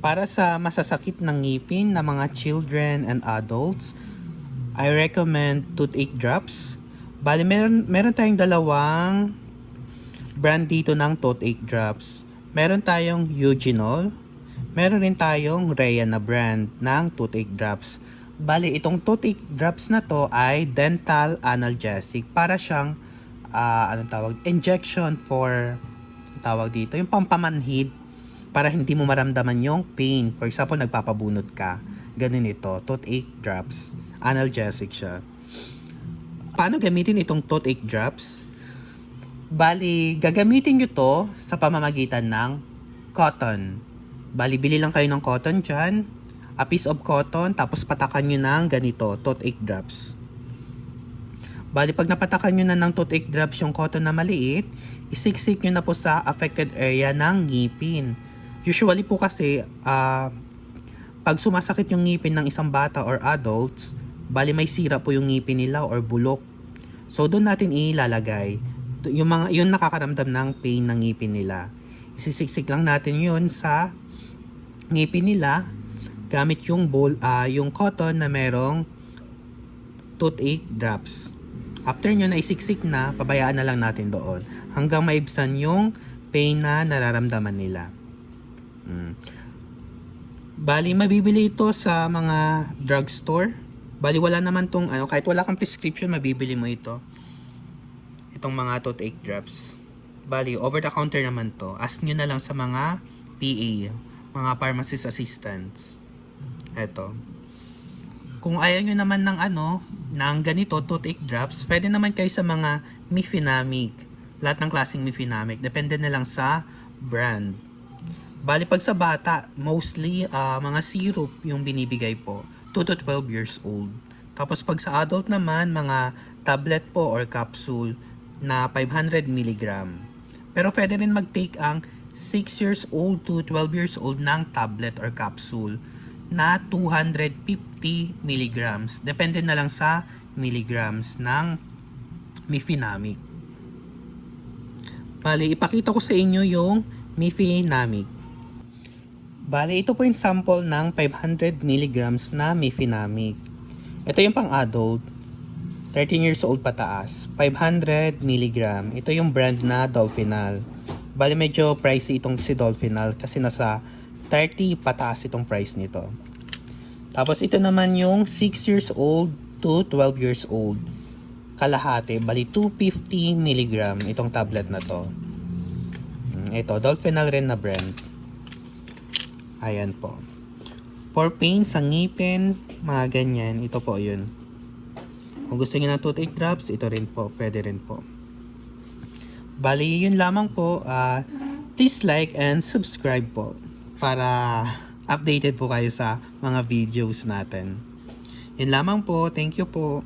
Para sa masasakit ng ngipin na mga children and adults, I recommend toothache drops. Bali, meron tayong dalawang brand dito ng toothache drops. Meron tayong Eugenol, meron rin tayong Rhea na brand ng toothache drops. Bali, itong toothache drops na to ay dental analgesic. Para siyang, injection for, tawag dito, yung pampamanhid para hindi mo maramdaman yung pain. For example, nagpapabunod ka. Ganun ito, toothache drops. Analgesic siya. Paano gamitin itong toothache drops? Bali, gagamitin nyo to sa pamamagitan ng cotton. Bali, bili lang kayo ng cotton dyan. A piece of cotton, tapos patakan nyo ng ganito, toothache drops. Bali, pag napatakan nyo na ng toothache drops yung cotton na maliit, isiksik nyo na po sa affected area ng ngipin. Usually po kasi, pag sumasakit yung ngipin ng isang bata or adults, bali may sira po yung ngipin nila or bulok. So, doon natin ilalagay yung nakakaramdam ng pain ng ngipin nila. Isisiksik lang natin yun sa ngipin nila gamit yung yung cotton na merong toothache drops. After nyo na isiksik na, pabayaan na lang natin doon hanggang maibsan yung pain na nararamdaman nila. Bali, mabibili ito sa mga drugstore. Bali, wala naman tong kahit wala kang prescription, mabibili mo ito. Itong mga toothache drops. Bali, over the counter naman to. Ask nyo na lang sa mga PA, mga pharmacist assistants. Eto. Kung ayaw nyo naman ng ganito, toothache drops, pwede naman kayo sa mga Mifenamic. Lahat ng klaseng Mifenamic. Depende na lang sa brand. Bali, pag sa bata, mostly mga syrup yung binibigay po. 2 to 12 years old. Tapos pag sa adult naman, mga tablet po or capsule na 500 mg. Pero pwede rin mag-take ang 6 years old to 12 years old ng tablet or capsule na 250 mg. Depende na lang sa milligrams ng Mifenamic. Bali, ipakita ko sa inyo yung Mifenamic. Bali, ito po yung sample ng 500 mg na Mifenamic. Ito yung pang-adult, 13 years old pataas, 500 mg. Ito yung brand na Dolphinal. Bali, medyo pricey itong si Dolphinal kasi nasa 30 pataas itong price nito. Tapos ito naman yung 6 years old to 12 years old. Kalahati, bali 250 mg itong tablet na to. Ito, Dolphinal rin na brand. Ayan po. For pain sa ngipin, mga ganyan, ito po yun. Kung gusto niyo ng toothache drops, ito rin po, pwede rin po. Bali, yun lamang po. Please like and subscribe po para updated po kayo sa mga videos natin. Yun lamang po. Thank you po.